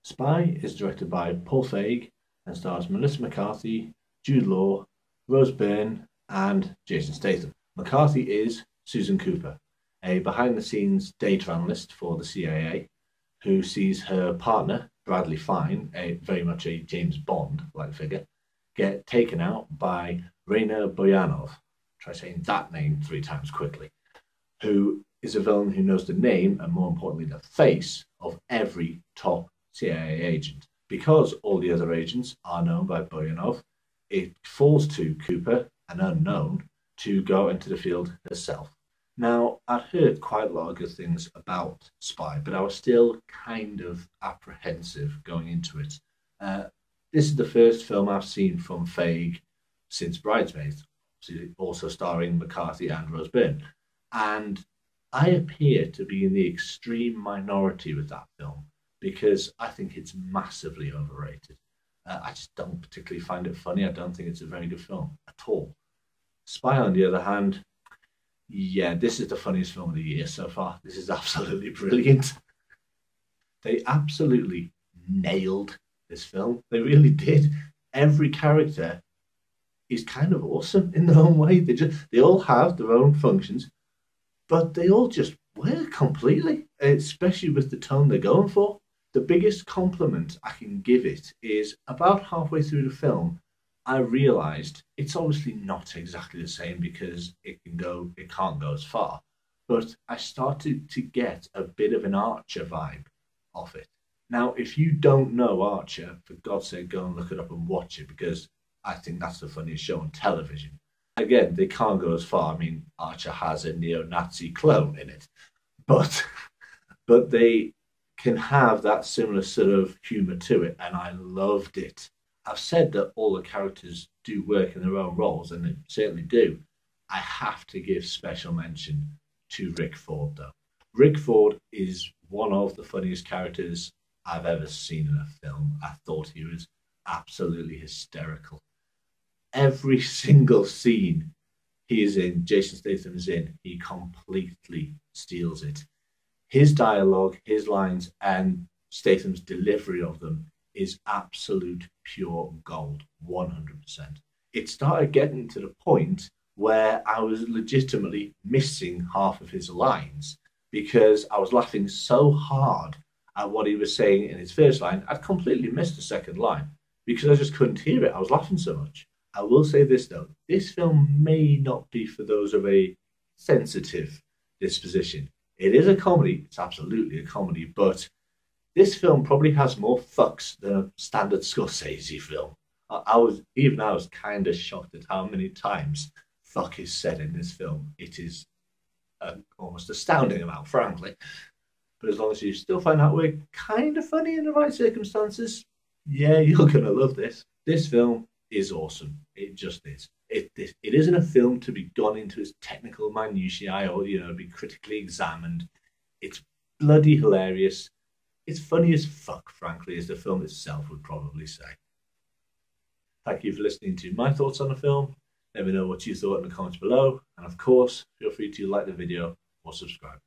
Spy is directed by Paul Feig and stars Melissa McCarthy, Jude Law, Rose Byrne, and Jason Statham. McCarthy is Susan Cooper, a behind-the-scenes data analyst for the CIA, who sees her partner, Bradley Fine, very much a James Bond-like figure, get taken out by Raina Boyanov. Try saying that name 3 times quickly. Who is a villain who knows the name and, more importantly, the face of every top CIA agent. Because all the other agents are known by Boyanov, it falls to Cooper, an unknown, to go into the field herself. Now, I'd heard quite a lot of good things about Spy, but I was still kind of apprehensive going into it. This is the first film I've seen from Feig since Bridesmaids, also starring McCarthy and Rose Byrne. And I appear to be in the extreme minority with that film because I think it's massively overrated. I just don't particularly find it funny. I don't think it's a very good film at all. Spy, on the other hand, yeah, this is the funniest film of the year so far. This is absolutely brilliant. They absolutely nailed this film. They really did. Every character is kind of awesome in their own way. They all have their own functions, but they all just work completely, especially with the tone they're going for. The biggest compliment I can give it is about halfway through the film, I realised it's obviously not exactly the same because it can't go as far. But I started to get a bit of an Archer vibe off it. Now, if you don't know Archer, for God's sake, go and look it up and watch it because I think that's the funniest show on television. Again, they can't go as far. I mean, Archer has a neo-Nazi clone in it, but they can have that similar sort of humour to it, and I loved it. I've said that all the characters do work in their own roles, and they certainly do. I have to give special mention to Rick Ford, though. Rick Ford is one of the funniest characters I've ever seen in a film. I thought he was absolutely hysterical. Every single scene he is in, Jason Statham is in, he completely steals it. His dialogue, his lines, and Statham's delivery of them is absolute pure gold, 100%. It started getting to the point where I was legitimately missing half of his lines because I was laughing so hard at what he was saying in his first line, I'd completely missed the second line because I just couldn't hear it. I was laughing so much. I will say this, though. This film may not be for those of a sensitive disposition. It is a comedy. It's absolutely a comedy, but this film probably has more fucks than a standard Scorsese film. I was kind of shocked at how many times fuck is said in this film. It is an almost astounding amount, frankly. But as long as you still find that we're kind of funny in the right circumstances, yeah, you're going to love this. This film is awesome. It just is. It isn't a film to be gone into its technical minutiae or, be critically examined. It's bloody hilarious. It's funny as fuck, frankly, as the film itself would probably say. Thank you for listening to my thoughts on the film. Let me know what you thought in the comments below. And of course, feel free to like the video or subscribe.